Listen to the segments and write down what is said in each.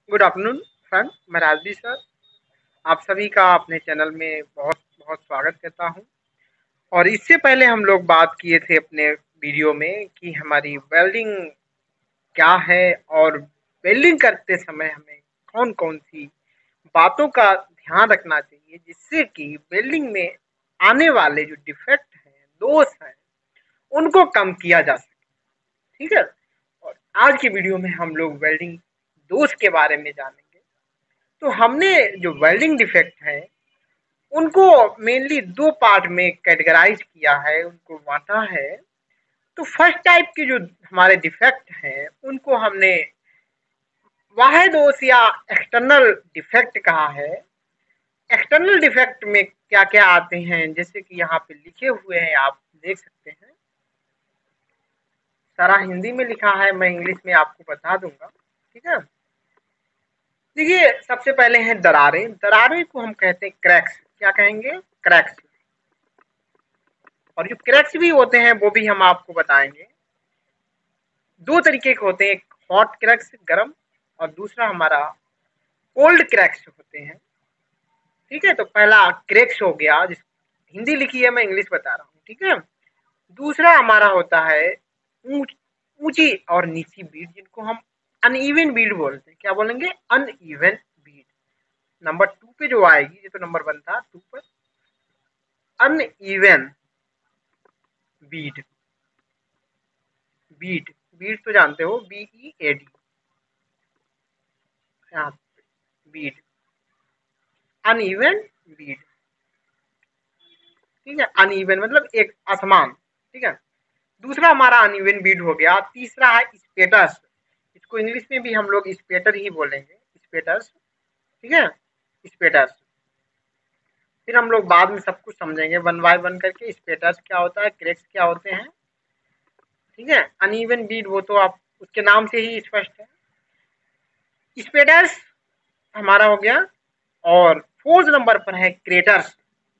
Good afternoon friend, मैं Rajvi sir आप सभी का अपने चैनल में बहुत बहुत स्वागत करता हूं। और इससे पहले हम लोग बात किए थे अपने वीडियो में कि हमारी वेल्डिंग क्या है और वेल्डिंग करते समय हमें कौन कौन सी बातों का ध्यान रखना चाहिए जिससे कि वेल्डिंग में आने वाले जो डिफेक्ट हैं, दोष हैं, उनको कम किया जा सके। ठीक है। और आज की वीडियो में हम लोग वेल्डिंग दोष के बारे में जानेंगे। तो हमने जो वेल्डिंग डिफेक्ट है उनको मेनली दो पार्ट में कैटेगराइज किया है, उनको बांटा है। तो फर्स्ट टाइप के जो हमारे डिफेक्ट हैं उनको हमने बाह्य दोष या एक्सटर्नल डिफेक्ट कहा है। एक्सटर्नल डिफेक्ट में क्या क्या आते हैं, जैसे कि यहाँ पे लिखे हुए हैं, आप देख सकते हैं। सारा हिंदी में लिखा है, मैं इंग्लिश में आपको बता दूंगा। ठीक है। देखिए, सबसे पहले हैं दरारें। दरारें को हम कहते हैं क्रैक्स। क्या कहेंगे? क्रैक्स। और जो क्रैक्स भी होते हैं वो भी हम आपको बताएंगे। दो तरीके के होते हैं, एक हॉट क्रैक्स गर्म, और दूसरा हमारा कोल्ड क्रैक्स होते हैं। ठीक है। तो पहला क्रैक्स हो गया, जिस हिंदी लिखी है, मैं इंग्लिश बता रहा हूँ। ठीक है। दूसरा हमारा होता है ऊंची और नीची बीट, जिनको हम अनइवन बीट बोलते हैं। क्या बोलेंगे? Uneven beat. नंबर 2 पे जो आएगी, ये तो नंबर 1 था, 2 पर अनइवन बीट। बीट बीट तो जानते हो, BEAD। यहाँ बीट, अनइवन बीट। ठीक है। अनइवन मतलब एक असमान। ठीक है। दूसरा हमारा अनइवन बीट हो गया। तीसरा है स्पेटस। इसको इंग्लिश में भी हम लोग स्पेटर ही बोलेंगे, स्पेटस। ठीक है। स्पेटस। फिर हम लोग बाद में सब कुछ समझेंगे वन बाय वन करके। स्पेटस क्या होता है, क्रैक्स क्या होते हैं। ठीक है। अनइवन बीट वो तो आप उसके नाम से ही स्पष्ट है। स्पेटस हमारा हो गया। और फोर्थ नंबर पर है क्रेटर्स।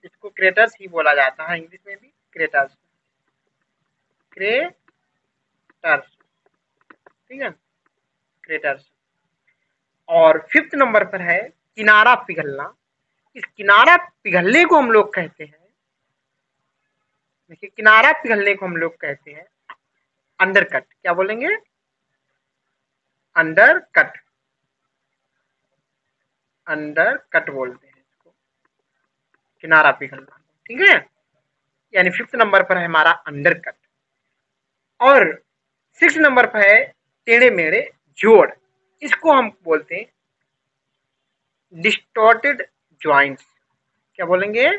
इसको क्रेटर्स ही बोला जाता है इंग्लिश में भी, क्रेटर्स। क्रेटर्स। ठीक है। क्रेटर्स। और फिफ्थ नंबर पर है किनारा पिघलना। इस किनारा पिघलने को हम लोग कहते हैं, देखिए, किनारा पिघलने को हम लोग कहते हैं अंडरकट। क्या बोलेंगे? अंडरकट। अंडरकट बोलते हैं इसको, किनारा पिघलना। ठीक है। यानी फिफ्थ नंबर पर है हमारा अंडरकट। और सिक्स नंबर पर है टेढ़े मेढ़े जोड़। इसको हम बोलते हैं डिस्टॉर्टेड ज्वाइंट्स। क्या बोलेंगे?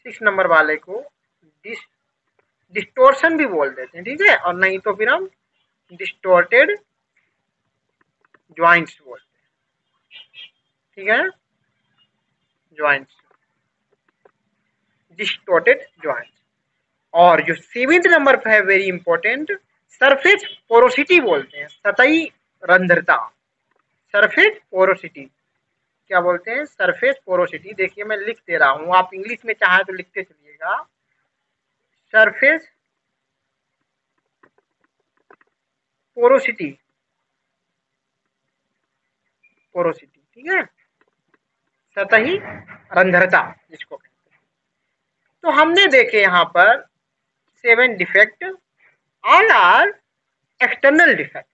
सिक्स नंबर वाले को डिस्टोर्शन भी बोल देते हैं। ठीक है। और नहीं तो फिर हम डिस्टॉर्टेड ज्वाइंट्स बोलते हैं। ठीक है। Joints, distorted joints. और जो सेवेंथ नंबर पे है, वेरी इंपॉर्टेंट, सरफेस पोरोसिटी बोलते हैं, सतही रंध्रता। सरफेस पोरोसिटी क्या बोलते हैं? Surface porosity. देखिए, मैं लिख दे रहा हूँ, आप इंग्लिश में चाहे तो लिखते चलिएगा। Surface porosity, porosity. ठीक है। सतही रंध्रता जिसको कहते हैं। तो हमने देखे यहाँ पर 7 defect, all are external defect.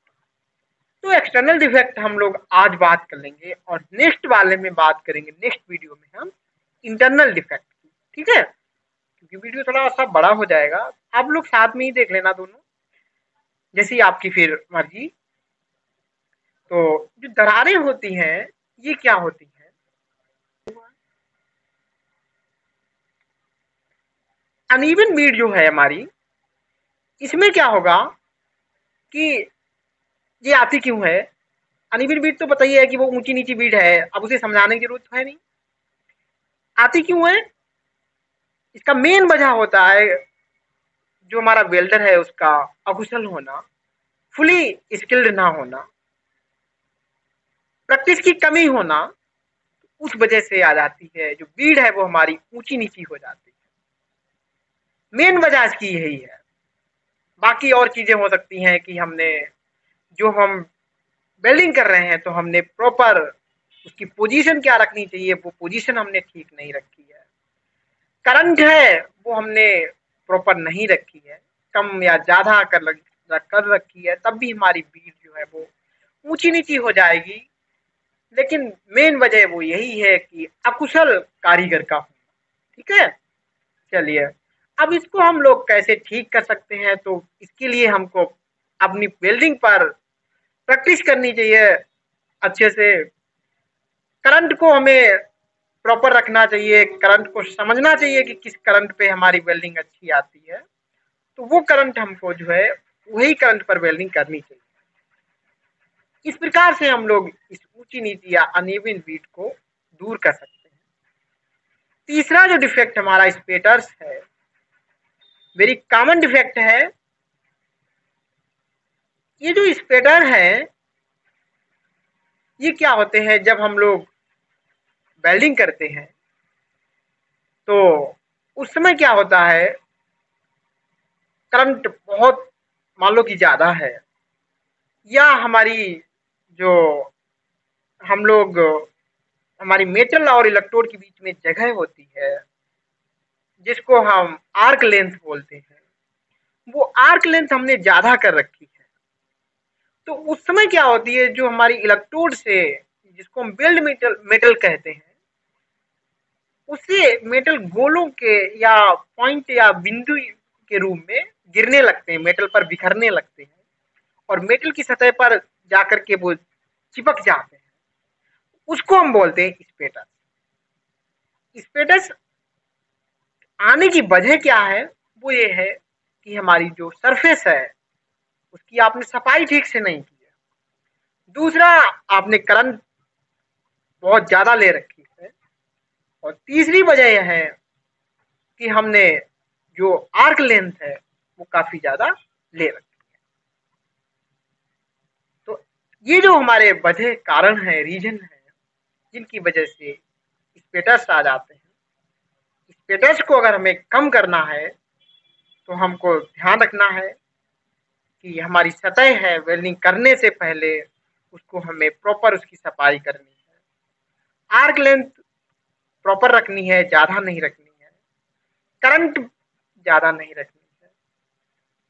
तो एक्सटर्नल डिफेक्ट हम लोग आज बात कर लेंगे, और नेक्स्ट वाले में बात करेंगे, नेक्स्ट वीडियो में हम इंटरनल डिफेक्ट की। ठीक है। क्योंकि वीडियो थोड़ा सा बड़ा हो जाएगा, आप लोग साथ में ही देख लेना दोनों, जैसी आपकी फिर मर्जी। तो जो दरारें होती हैं, ये क्या होती हैं? अनइवन बीट जो है हमारी, इसमें क्या होगा कि ये आती क्यों है? अनइवन बीट तो बताइए है कि वो ऊंची नीची बीट है, अब उसे समझाने की जरूरत है नहीं। आती क्यों है? इसका मेन वजह होता है जो हमारा वेल्डर है उसका अकुशल होना, फुली स्किल्ड ना होना, प्रैक्टिस की कमी होना। उस वजह से आ जाती है, जो बीड है वो हमारी ऊंची नीची हो जाती है। मेन वजह इसकी यही है। बाकी और चीजें हो सकती हैं कि हमने जो हम वेल्डिंग कर रहे हैं तो हमने प्रॉपर उसकी पोजीशन क्या रखनी चाहिए, वो पोजीशन हमने ठीक नहीं रखी है। करंट है वो हमने प्रॉपर नहीं रखी है, कम या ज़्यादा कर रखी है, तब भी हमारी बीट जो है वो ऊंची नीची हो जाएगी। लेकिन मेन वजह वो यही है कि अकुशल कारीगर का होना। ठीक है, चलिए अब इसको हम लोग कैसे ठीक कर सकते हैं, तो इसके लिए हमको अपनी वेल्डिंग पर प्रैक्टिस करनी चाहिए अच्छे से। करंट को हमें प्रॉपर रखना चाहिए, करंट को समझना चाहिए कि किस करंट पे हमारी वेल्डिंग अच्छी आती है, तो वो करंट हमको जो है वही करंट पर वेल्डिंग करनी चाहिए। इस प्रकार से हम लोग इस ऊंची नीची या अनइवन बीट को दूर कर सकते हैं। तीसरा जो डिफेक्ट हमारा स्पेटर्स है, वेरी कॉमन डिफेक्ट है। ये जो स्पेटर है ये क्या होते हैं, जब हम लोग वेल्डिंग करते हैं तो उस समय क्या होता है, करंट बहुत मान लो कि ज़्यादा है, या हमारी जो हम लोग हमारी मेटल और इलेक्ट्रोड के बीच में जगह होती है जिसको हम आर्क लेंथ बोलते हैं, वो आर्क लेंथ हमने ज़्यादा कर रखी है। तो उस समय क्या होती है, जो हमारी इलेक्ट्रोड से, जिसको हम बेल्ड मेटल मेटल कहते हैं, उससे मेटल गोलों के या पॉइंट या बिंदु के रूप में गिरने लगते हैं, मेटल पर बिखरने लगते हैं और मेटल की सतह पर जाकर के वो चिपक जाते हैं। उसको हम बोलते हैं स्पेटर। स्पेटस आने की वजह क्या है, वो ये है कि हमारी जो सरफेस है उसकी आपने सफाई ठीक से नहीं की है। दूसरा, आपने करंट बहुत ज़्यादा ले रखी है। और तीसरी वजह यह है कि हमने जो आर्क लेंथ है वो काफ़ी ज़्यादा ले रखी है। तो ये जो हमारे वजह कारण है, रीजन है, जिनकी वजह से स्पेटर्स आ जाते हैं। स्पेटर्स को अगर हमें कम करना है तो हमको ध्यान रखना है कि हमारी सतह है, वेल्डिंग करने से पहले उसको हमें प्रॉपर उसकी सफाई करनी है। आर्क लेंथ प्रॉपर रखनी है, ज़्यादा नहीं रखनी है, करंट ज़्यादा नहीं रखनी है।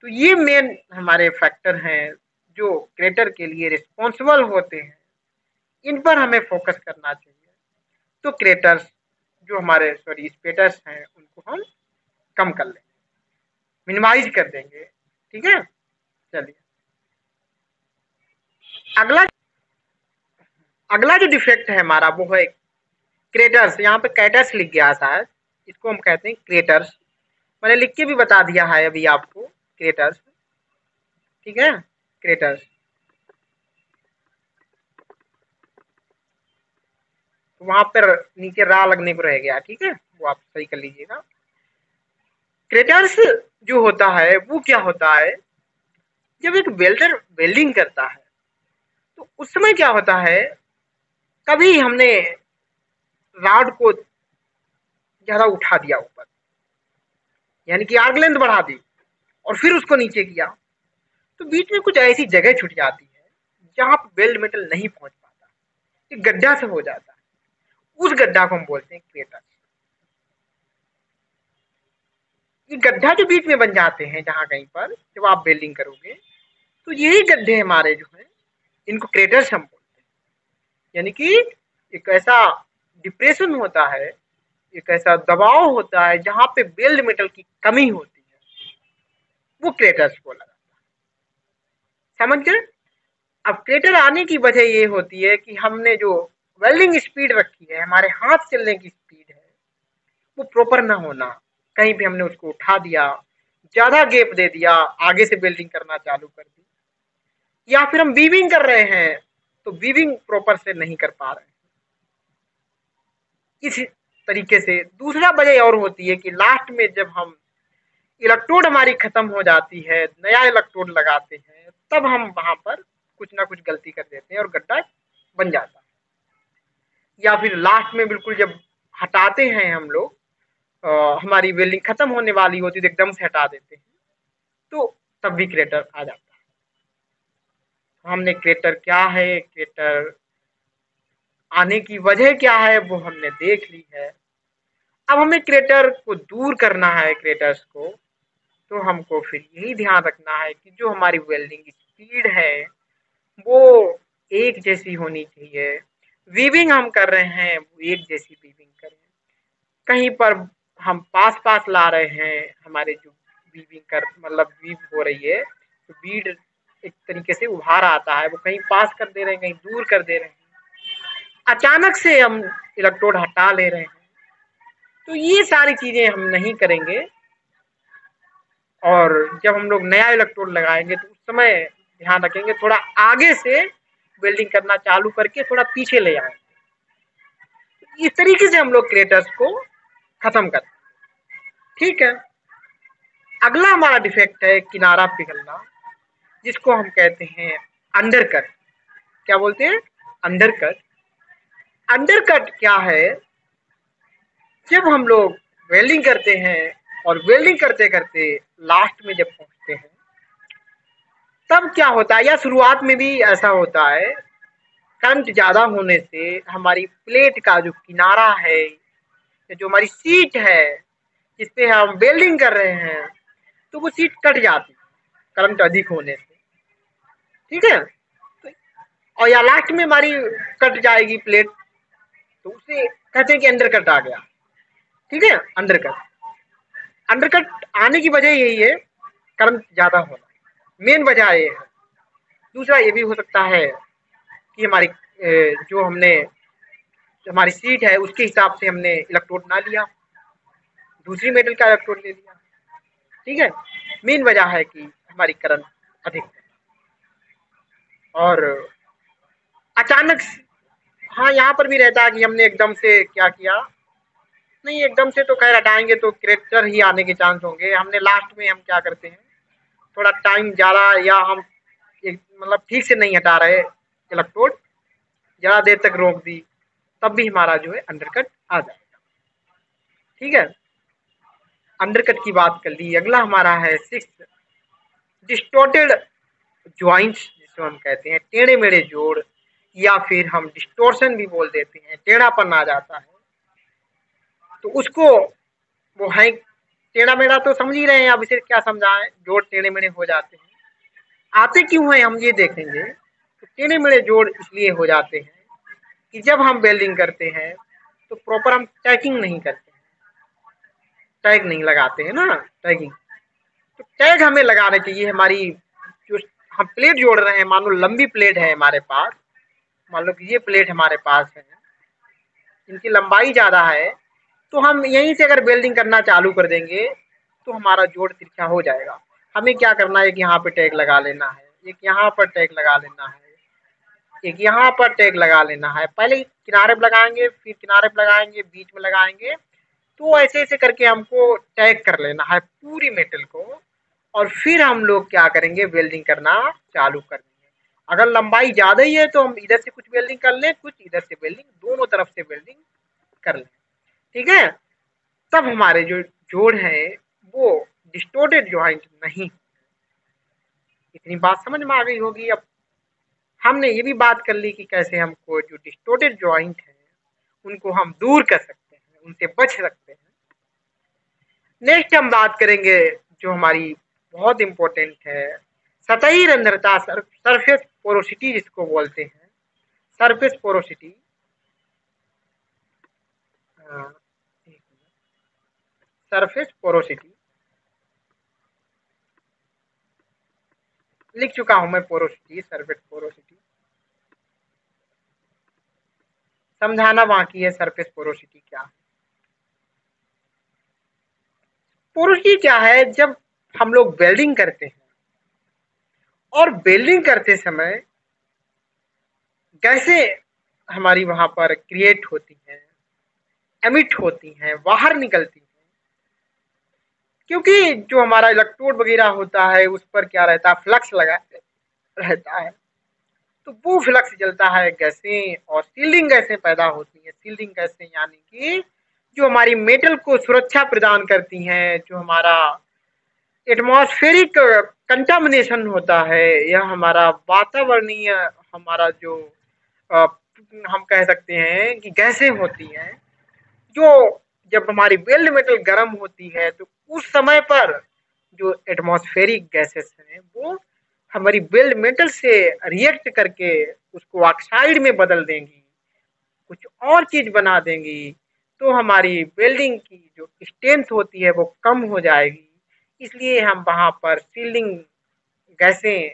तो ये मेन हमारे फैक्टर हैं जो क्रेटर के लिए रिस्पॉन्सिबल होते हैं, इन पर हमें फोकस करना चाहिए। तो क्रेटर्स जो हमारे स्पेटर्स हैं उनको हम कम कर लेंगे, मिनिमाइज कर देंगे। ठीक है, चलिए अगला अगला जो डिफेक्ट है हमारा वो है क्रेटर्स। यहाँ पे कैटर्स लिख गया शायद, इसको हम कहते हैं क्रेटर्स। मैंने लिख के भी बता दिया है अभी आपको, क्रेटर्स। ठीक है, क्रेटर्स। तो वहां पर नीचे रा लगने को रह गया, ठीक है, वो आप सही कर लीजिएगा। क्रेटर्स जो होता है वो क्या होता है, जब एक वेल्डर वेल्डिंग करता है तो उस समय क्या होता है, कभी हमने रॉड को ज्यादा उठा दिया ऊपर, यानी कि आर्क लेंथ बढ़ा दी और फिर उसको नीचे किया, तो बीच में कुछ ऐसी जगह छूट जाती है जहां वेल्ड मेटल नहीं पहुंच पाता, एक गड्ढा से हो जाता है। उस गड्ढा को हम बोलते हैं क्रेटर। ये गड्ढा जो बीच में बन जाते हैं जहां कहीं पर जब आप वेल्डिंग करोगे, तो यही गड्ढे हमारे जो है इनको क्रेटर्स हम बोलते हैं। यानी कि एक ऐसा डिप्रेशन होता है, एक ऐसा दबाव होता है जहां पे वेल्ड मेटल की कमी होती है, वो क्रेटर्स बोला जाता है। समझ गए? अब क्रेटर आने की वजह ये होती है कि हमने जो वेल्डिंग स्पीड रखी है, हमारे हाथ चलने की स्पीड है, वो प्रॉपर ना होना। कहीं भी हमने उसको उठा दिया, ज्यादा गैप दे दिया, आगे से वेल्डिंग करना चालू कर दी, या फिर हम वीविंग कर रहे हैं तो वीविंग प्रॉपर से नहीं कर पा रहे हैं। इस तरीके से दूसरा वजह और होती है कि लास्ट में जब हम इलेक्ट्रोड हमारी खत्म हो जाती है, नया इलेक्ट्रोड लगाते हैं, तब हम वहां पर कुछ ना कुछ गलती कर देते हैं और गड्ढा बन जाता है। या फिर लास्ट में बिल्कुल जब हटाते हैं हम लोग, हमारी वेल्डिंग खत्म होने वाली होती है तो एकदम से हटा देते हैं, तो तब भी क्रेटर आ जाता है। हमने क्रेटर क्या है, क्रेटर आने की वजह क्या है, वो हमने देख ली है। अब हमें क्रेटर को दूर करना है, क्रेटर्स को। तो हमको फिर यही ध्यान रखना है कि जो हमारी वेल्डिंग स्पीड है वो एक जैसी होनी चाहिए। वीविंग हम कर रहे हैं वो एक जैसी वीविंग करें। कहीं पर हम पास पास ला रहे हैं, हमारे जो वीविंग कर मतलब वीव हो रही है तो बीड एक तरीके से उभार आता है, वो कहीं पास कर दे रहे हैं, कहीं दूर कर दे रहे हैं, अचानक से हम इलेक्ट्रोड हटा ले रहे हैं। तो ये सारी चीजें हम नहीं करेंगे। और जब हम लोग नया इलेक्ट्रोड लगाएंगे तो उस समय ध्यान रखेंगे थोड़ा आगे से वेल्डिंग करना चालू करके थोड़ा पीछे ले आएंगे। इस तरीके से हम लोग क्रेटर्स को खत्म करते हैं। ठीक है। अगला हमारा डिफेक्ट है किनारा पिघलना, जिसको हम कहते हैं अंडरकट। क्या बोलते हैं? अंडरकट। अंडरकट क्या है? जब हम लोग वेल्डिंग करते हैं और वेल्डिंग करते करते लास्ट में जब पहुंचते हैं तब क्या होता है, या शुरुआत में भी ऐसा होता है, करंट ज्यादा होने से हमारी प्लेट का जो किनारा है, जो हमारी सीट है जिसपे हम वेल्डिंग कर रहे हैं, तो वो सीट कट जाती है करंट अधिक होने से। ठीक है। और या लास्ट में हमारी कट जाएगी प्लेट, तो उसे कहते हैं कि अंडर कट आ गया। ठीक है। Under cut. अंडर कट आने की वजह यही है, करंट ज्यादा होना, मेन वजह ये है। दूसरा ये भी हो सकता है कि हमारी जो हमने हमारी सीट है उसके हिसाब से हमने इलेक्ट्रोड ना लिया, दूसरी मेटल का इलेक्ट्रोड ले लिया। ठीक है। मेन वजह है कि हमारी करंट अधिक है। और अचानक हाँ यहाँ पर भी रहता है कि हमने एकदम से क्या किया, नहीं एकदम से तो खैर हटाएंगे तो क्रेटर ही आने के चांस होंगे। हमने लास्ट में हम क्या करते हैं, थोड़ा टाइम ज़्यादा, या हम मतलब ठीक से नहीं हटा रहे इलेक्ट्रोड, ज़्यादा देर तक रोक दी, तब भी हमारा जो है अंडरकट आ जाएगा। ठीक है। अंडरकट की बात कर ली। अगला हमारा है सिक्स, डिस्टोर्टेड ज्वाइंट्स, जिसको हम कहते हैं टेढ़े मेढ़े जोड़, या फिर हम डिस्टोर्शन भी बोल देते हैं, टेढ़ापन आ जाता है। तो उसको वो है टेढ़ा मेढ़ा, तो समझ ही रहे हैं, अब इसे क्या समझाएं, जोड़ टेढ़े मेढ़े हो जाते हैं। आते क्यों हैं हम ये देखेंगे। तो टेढ़े मेढ़े जोड़ इसलिए हो जाते हैं कि जब हम वेल्डिंग करते हैं तो प्रॉपर हम टैगिंग नहीं करते हैं, टैग नहीं लगाते हैं ना, टैगिंग। तो टैग हमें लगाने चाहिए। हमारी जो हम प्लेट जोड़ रहे हैं, मान लो लंबी प्लेट है हमारे पास, मान लो कि ये प्लेट हमारे पास है, इनकी लंबाई ज़्यादा है, तो हम यहीं से अगर वेल्डिंग करना चालू कर देंगे तो हमारा जोड़ तिरछा हो जाएगा। हमें क्या करना है, एक यहाँ पे टैग लगा लेना है, एक यहाँ पर टैग लगा लेना है, एक यहाँ पर टैग लगा लेना है। पहले किनारे पे लगाएंगे, फिर किनारे पे लगाएंगे, बीच में लगाएंगे। तो ऐसे ऐसे करके हमको टैग कर लेना है पूरी मेटल को, और फिर हम लोग क्या करेंगे, वेल्डिंग करना चालू कर देंगे। अगर लंबाई ज़्यादा ही है तो हम इधर से कुछ वेल्डिंग कर लें, कुछ इधर से वेल्डिंग, दोनों तरफ से वेल्डिंग कर लें। ठीक है। तब हमारे जो जोड़ है वो डिस्टोर्टेड ज्वाइंट नहीं। इतनी बात समझ में आ गई होगी। अब हमने ये भी बात कर ली कि कैसे हमको जो डिस्टोर्टेड ज्वाइंट है उनको हम दूर कर सकते हैं, उनसे बच सकते हैं। नेक्स्ट हम बात करेंगे जो हमारी बहुत इंपॉर्टेंट है, सतही रंध्रता, सरफेस पोरोसिटी जिसको बोलते हैं, सरफेस पोरोसिटी। सरफेस पोरोसिटी लिख चुका हूं मैं, पोरोसिटी, सरफेस पोरोसिटी समझाना बाकी है। सरफेस पोरोसिटी क्या है? पोरोसिटी क्या है, जब हम लोग वेल्डिंग करते हैं और वेल्डिंग करते समय गैसें हमारी वहां पर क्रिएट होती हैं, एमिट होती हैं, बाहर निकलती हैं, क्योंकि जो हमारा इलेक्ट्रोड वगैरह होता है उस पर क्या रहता है, फ्लक्स लगा रहता है। तो वो फ्लक्स जलता है, गैसें और सील्डिंग गैसें पैदा होती हैं। सील्डिंग गैसें यानी कि जो हमारी मेटल को सुरक्षा प्रदान करती हैं, जो हमारा एटमॉस्फेरिक कंटामिनेशन होता है, यह हमारा वातावरणीय, हमारा जो अ, हम कह सकते हैं कि गैसें होती हैं, जो जब हमारी बेल्ट मेटल गर्म होती है तो उस समय पर जो एटमॉस्फेरिक गैसेस हैं वो हमारी बेल्ट मेटल से रिएक्ट करके उसको ऑक्साइड में बदल देंगी, कुछ और चीज बना देंगी, तो हमारी बिल्डिंग की जो स्ट्रेंथ होती है वो कम हो जाएगी। इसलिए हम वहाँ पर सीलिंग गैसें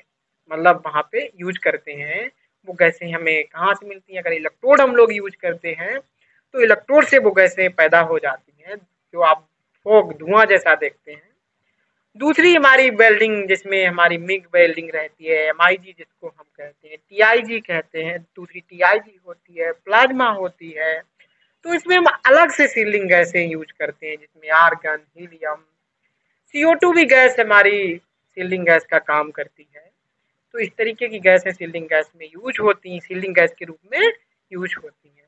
मतलब वहाँ पे यूज करते हैं। वो गैसें हमें कहाँ से मिलती हैं? अगर इलेक्ट्रोड हम लोग यूज करते हैं तो इलेक्ट्रोड से वो गैसें पैदा हो जाती हैं, जो आप फोग धुआं जैसा देखते हैं। दूसरी हमारी वेल्डिंग जिसमें हमारी मिग वेल्डिंग रहती है, एमआईजी जिसको हम कहते हैं, टीआईजी कहते हैं, दूसरी टीआईजी होती है, प्लाज्मा होती है। तो इसमें हम अलग से सीलिंग गैसें यूज करते हैं, जिसमें आर्गन, हीलियम, CO2 भी गैस हमारी सीलिंग गैस का काम करती है। तो इस तरीके की गैसें सीलिंग गैस में यूज होती हैं, सीलिंग गैस के रूप में यूज होती हैं।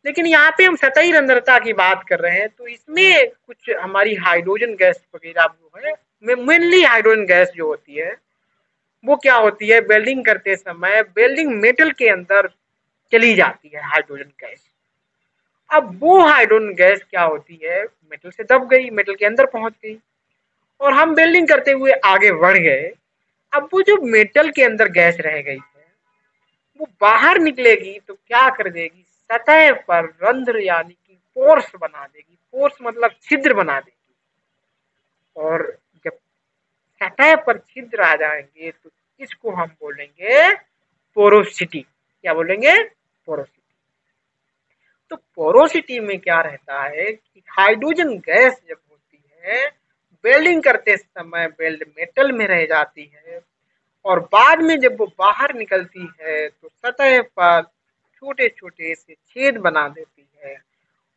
लेकिन यहाँ पे हम सतही रंध्रता की बात कर रहे हैं, तो इसमें कुछ हमारी हाइड्रोजन गैस वगैरह जो है, मेनली हाइड्रोजन गैस जो होती है वो क्या होती है, वेल्डिंग करते समय वेल्डिंग मेटल के अंदर चली जाती है हाइड्रोजन गैस। अब वो हाइड्रोजन गैस क्या होती है, मेटल से दब गई, मेटल के अंदर पहुंच गई और हम वेल्डिंग करते हुए आगे बढ़ गए। अब वो जो मेटल के अंदर गैस रह गई है वो बाहर निकलेगी तो क्या कर देगी, सतह पर रंध्र यानी कि पोर्स बना देगी। पोर्स मतलब छिद्र बना देगी। और जब सतह पर छिद्र आ जाएंगे तो इसको हम बोलेंगे पोरोसिटी। क्या बोलेंगे? पोरोसिटी। तो पोरोसिटी में क्या रहता है कि हाइड्रोजन गैस जब होती है वेल्डिंग करते समय वेल्ड मेटल में रह जाती है और बाद में जब वो बाहर निकलती है तो सतह पर छोटे छोटे से छेद बना देती है,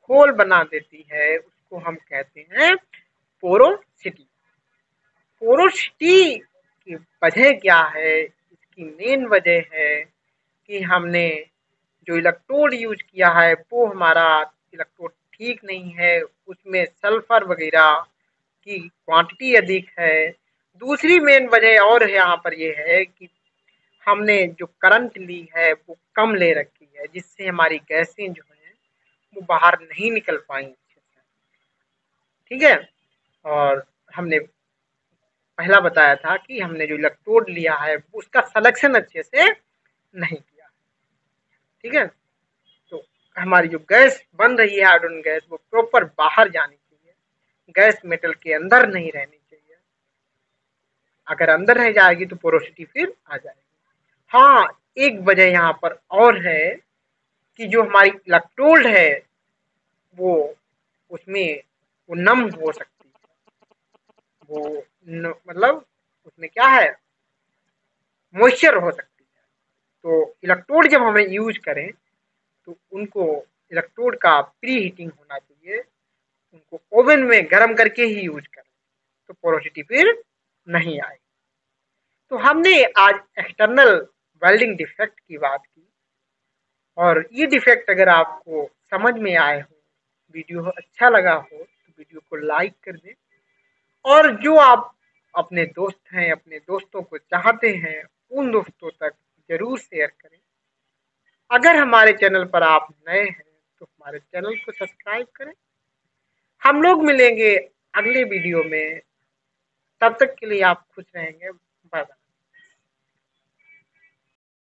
होल बना देती है। उसको हम कहते हैं पोरोसिटी। पोरोसिटी की वजह क्या है? इसकी मेन वजह है कि हमने जो इलेक्ट्रोड यूज किया है वो हमारा इलेक्ट्रोड ठीक नहीं है, उसमें सल्फर वगैरह की क्वांटिटी अधिक है। दूसरी मेन वजह और यहाँ पर ये है कि हमने जो करंट ली है वो कम ले रखी है, जिससे हमारी गैसें जो हैं वो बाहर नहीं निकल पाई अच्छे से। ठीक है। और हमने पहला बताया था कि हमने जो इलेक्ट्रोड लिया है उसका सिलेक्शन अच्छे से नहीं किया। ठीक है। तो हमारी जो गैस बन रही है हाइड्रोजन गैस वो प्रॉपर बाहर जानी चाहिए, गैस मेटल के अंदर नहीं रहनी चाहिए। अगर अंदर रह जाएगी तो पोरोसिटी फिर आ जाएगी। हाँ, एक वजह यहाँ पर और है कि जो हमारी इलेक्ट्रोड है वो उसमें वो नम हो सकती है। वो मतलब उसमें क्या है, मॉइस्चर हो सकती है। तो इलेक्ट्रोड जब हमें यूज करें तो उनको इलेक्ट्रोड का प्री हीटिंग होना चाहिए, उनको ओवन में गर्म करके ही यूज करें तो पोरोसिटी फिर नहीं आएगी। तो हमने आज एक्सटर्नल वेल्डिंग डिफेक्ट की बात की और ये डिफेक्ट अगर आपको समझ में आए हो, वीडियो अच्छा लगा हो तो वीडियो को लाइक कर दें और जो आप अपने दोस्त हैं, अपने दोस्तों को चाहते हैं, उन दोस्तों तक जरूर शेयर करें। अगर हमारे चैनल पर आप नए हैं तो हमारे चैनल को सब्सक्राइब करें। हम लोग मिलेंगे अगले वीडियो में, तब तक के लिए आप खुश रहेंगे। Bye bye.